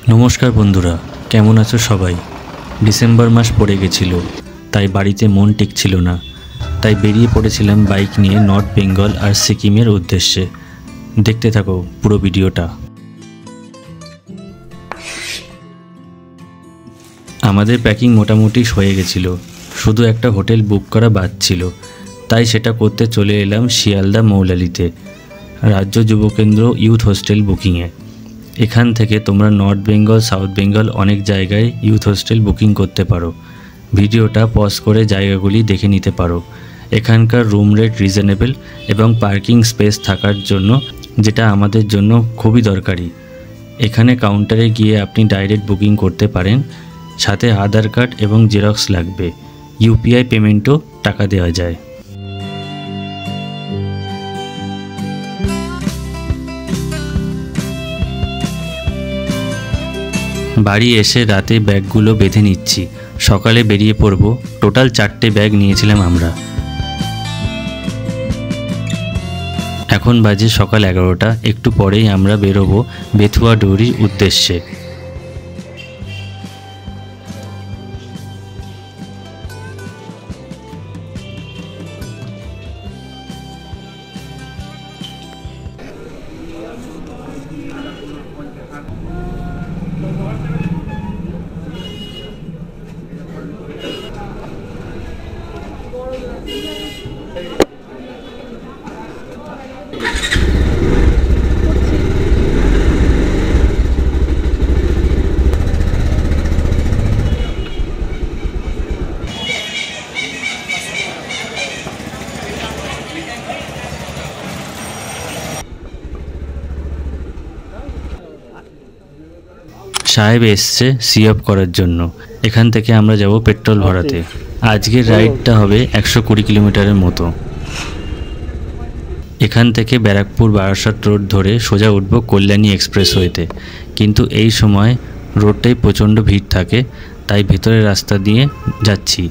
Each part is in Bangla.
नमस्कार बंधुरा केमन आछो सबाई। डिसेम्बर मास पड़े गेछिलो ताई बाड़ीते मन टिकछिलो ना, ताई बेरिये पड़ेछिलाम बाइक निये नर्थ बेंगल और सिक्किमेर उद्देश्ये। देखते थाको पुरो भिडियोटा। आमादेर पैकिंग मोटामुटी हये गेछिलो, शुधु एकटा होटेल बुक करा बाद छिलो, ताई सेटा करते चले एलाम शियालदा मौलालीते राज्य युव केंद्र यूथ हस्टेल बुकिंगे। एखान थेके तोमरा नर्थ बेंगल साउथ बेंगल अनेक जायगाय यूथ हस्टेल बुकिंग करते पारो। भिडियोटा पज करे जायगागुली देखे निते पारो। एखानकार रूम रेट रिजनेबल एवं पार्किंग स्पेस थाकार जोन्नो जेटा आमादेर जोन्नो खूबई दरकारी। एखाने काउंटारे गिये आपनी डायरेक्ट बुकिंग करते पारेन, साथे आधार कार्ड एवं जेरक्स लागबे। यूपीआई पेमेंटो टाका देওয়া যায়। बाड़ी एसे राते बैगगुलो बेঁধে নিচ্ছি, সকালে বেরিয়ে পড়ব। টোটাল 4টে ব্যাগ নিয়েছিলাম আমরা। এখন বাজে সকাল 11টা। একটু পরেই আমরা বেরোবো বেথুয়া ডুয়ারির উদ্দেশ্যে। साहेब एसছে সি অফ করার জন্য। এখান থেকে আমরা যাব পেট্রোল ভরাতে। আজকের রাইডটা হবে 120 কিলোমিটারের মতো। এখান থেকে ব্যারাকপুর বারাসাত রোড ধরে সোজা উঠব কল্যাণী এক্সপ্রেসওয়েতে। কিন্তু এই সময় রোডটাই প্রচণ্ড ভিড় থাকে, তাই ভেতরের রাস্তা দিয়ে যাচ্ছি।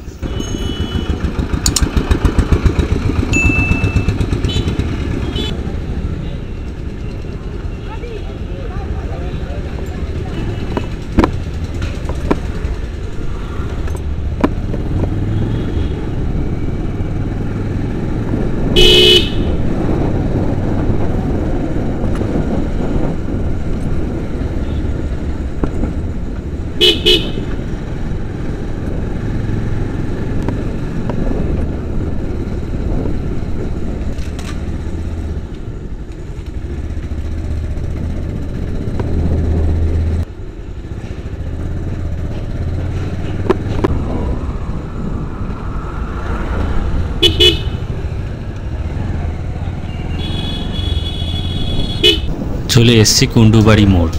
চলে এসেছি কুন্ডুবাড়ি মোড়।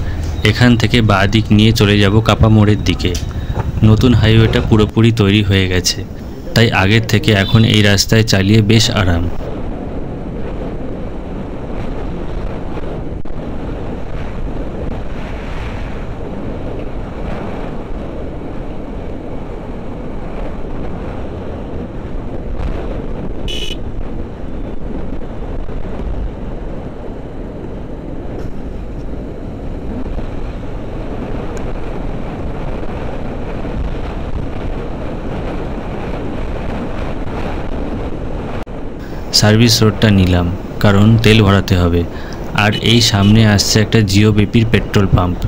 এখান থেকে বাঁ দিক নিয়ে চলে যাব কাপা মোড়ের দিকে। নতুন হাইওয়েটা পুরোপুরি তৈরি হয়ে গেছে, তাই আগের থেকে এখন এই রাস্তায় চালিয়ে বেশ আরাম। সার্ভিস রোডটা নিলাম কারণ তেল ভরাতে হবে। আর এই সামনে আসছে একটা জিও বিপির পেট্রোল পাম্প।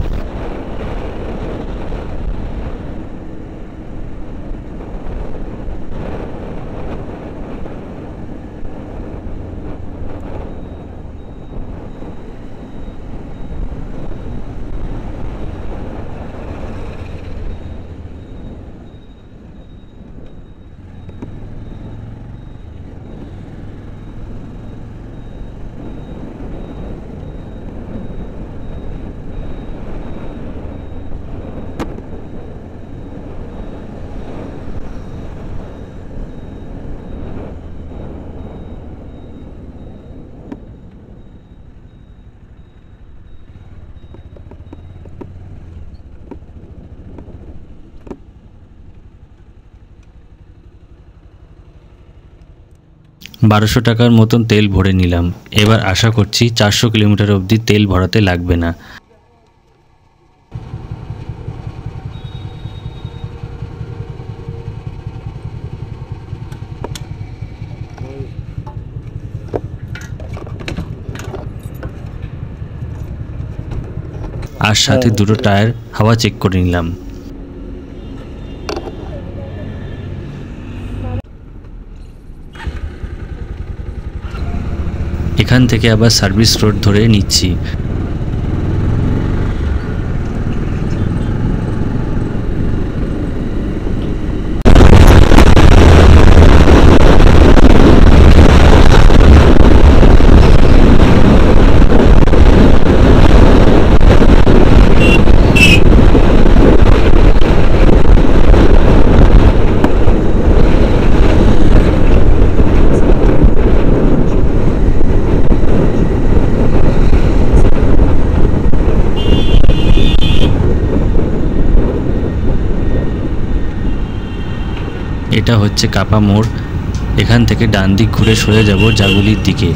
बारोशो टाकार मतन तेल भरे निलाम। एबार आशा करছি 400 किलोमीटर अब्दि तेल भराते लागबे ना। আর সাথে দুটো টায়ার হাওয়া চেক করে নিলাম। এখান থেকে আবার সার্ভিস রোড ধরে নিচ্ছি। এটা হচ্ছে কাপা মোড়। এখান থেকে ডান দিক ঘুরে সরে যাব জাগুলির দিকে।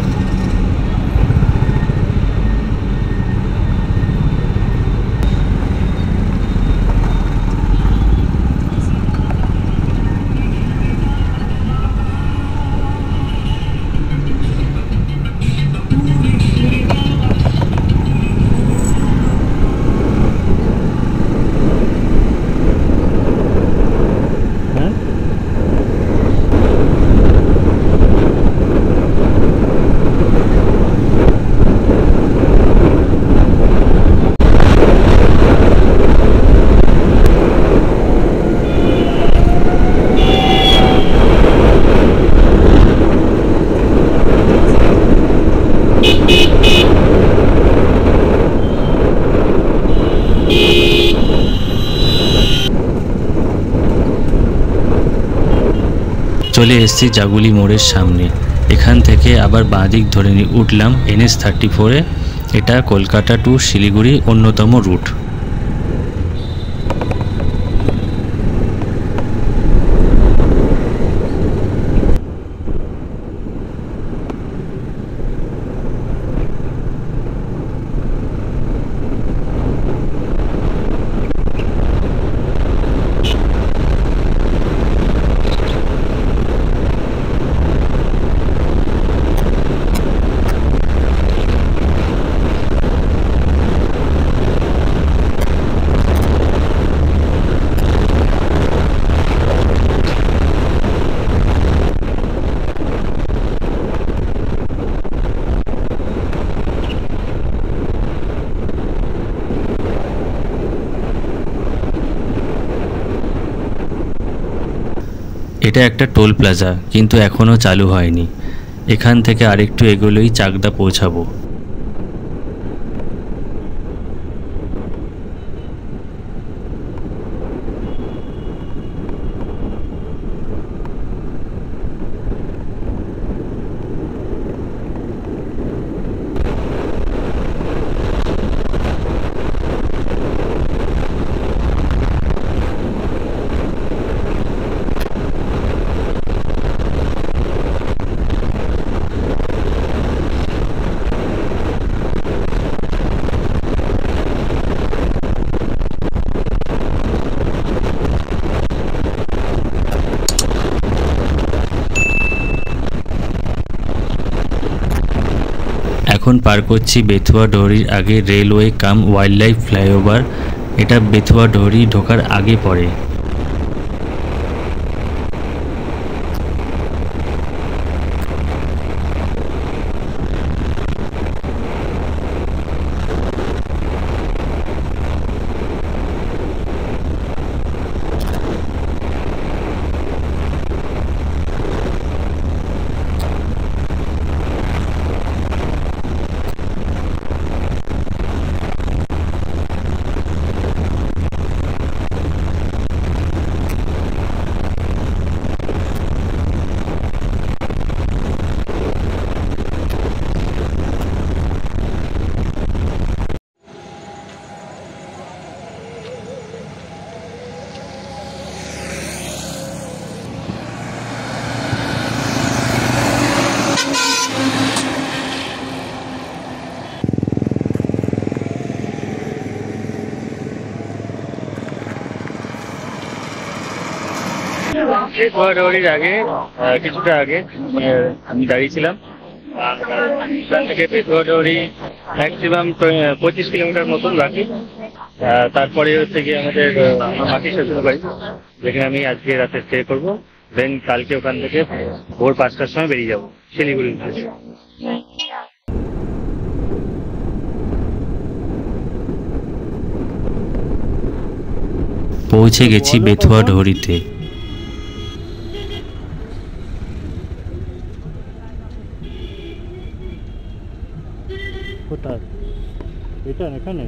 চলে এসেছি জাগুলি মোড়ের সামনে। এখান থেকে আবার বাঁদিক ধরে উঠলাম NH34-এ। এটা কলকাতা টু শিলিগুড়ি অন্যতম রুট। এটা একটা টোল প্লাজা, কিন্তু এখনও চালু হয়নি। এখান থেকে আরেকটু এগোলেই চাকদা পৌঁছাবো। এখন পার করছি বেথুয়া ডহরির আগে রেলওয়ে কাম ওয়াইল্ড লাইফ ফ্লাইওভার। এটা বেথুয়া ডহরি ঢোকার আগে পড়ে। বেথুয়া ডহরির আগে কিছুটা আগে আমি দাঁড়িয়েছিলাম। এখান থেকে পেটুয়াডাউরি ম্যাক্সিমাম 25 কিলোমিটার মতন বাকি। তারপরে হচ্ছে গিয়ে আমাদের মাটি শ্বশুর বাড়ি, যেখানে আমি আজকে রাতে স্টে করবো। দেন কালকে ওখান থেকে ভোর 5টার সময় বেরিয়ে যাবো শিলিগুড়ি উদ্দেশ্যে। পৌঁছে গেছি বেথুয়াডহরিতে। কোথায় এটা? এখানে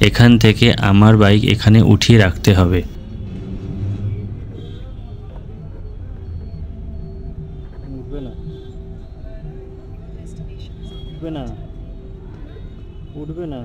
এখান থেকে আমার বাইক এখানে উঠিয়ে রাখতে হবে। উঠবে না, উঠবে না, উঠবে না।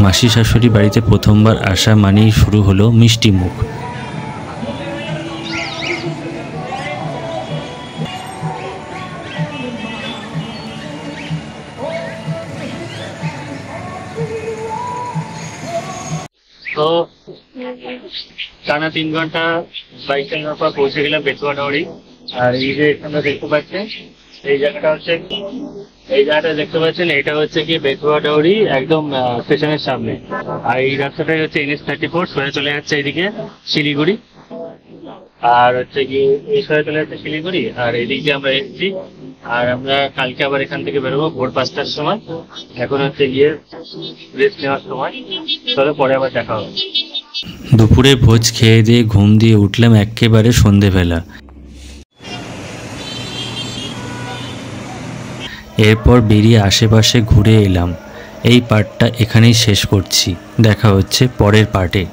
মাসি শাশুড়ি বাড়িতে প্রথমবার আসা মানেই শুরু হলো মিষ্টি মুখ। তো টানা 3 ঘন্টা বাইক চালানোর পর পৌঁছে গেলাম বেথুয়াডাউরি। আর এই যে এখানে দেখতে পাচ্ছেন এই জায়গাটা দেখতে পাচ্ছেন, এটা হচ্ছে কি বেথুয়াডাউরি একদম স্টেশনের সামনে। আর এই রাস্তাটাই হচ্ছে NH-34 সোজা চলে যাচ্ছে এদিকে শিলিগুড়ি। আর হচ্ছে কি এই সোজা চলে যাচ্ছে শিলিগুড়ি। আর এদিকে আমরা এসেছি। আর আমরা কালকে আবার এখান থেকে বেরোবো ভোর 5টার সময়। এখন হচ্ছে গিয়ে রেস্ট নেওয়ার সময়, তাহলে পরে আবার দেখা হবে। দুপুরে ভোজ খেয়ে দিয়ে ঘুম দিয়ে উঠলাম একেবারে সন্ধেবেলা। এরপর বেরিয়ে আশেপাশে ঘুরে এলাম। এই পার্টটা এখানেই শেষ করছি, দেখা হচ্ছে পরের পার্টে।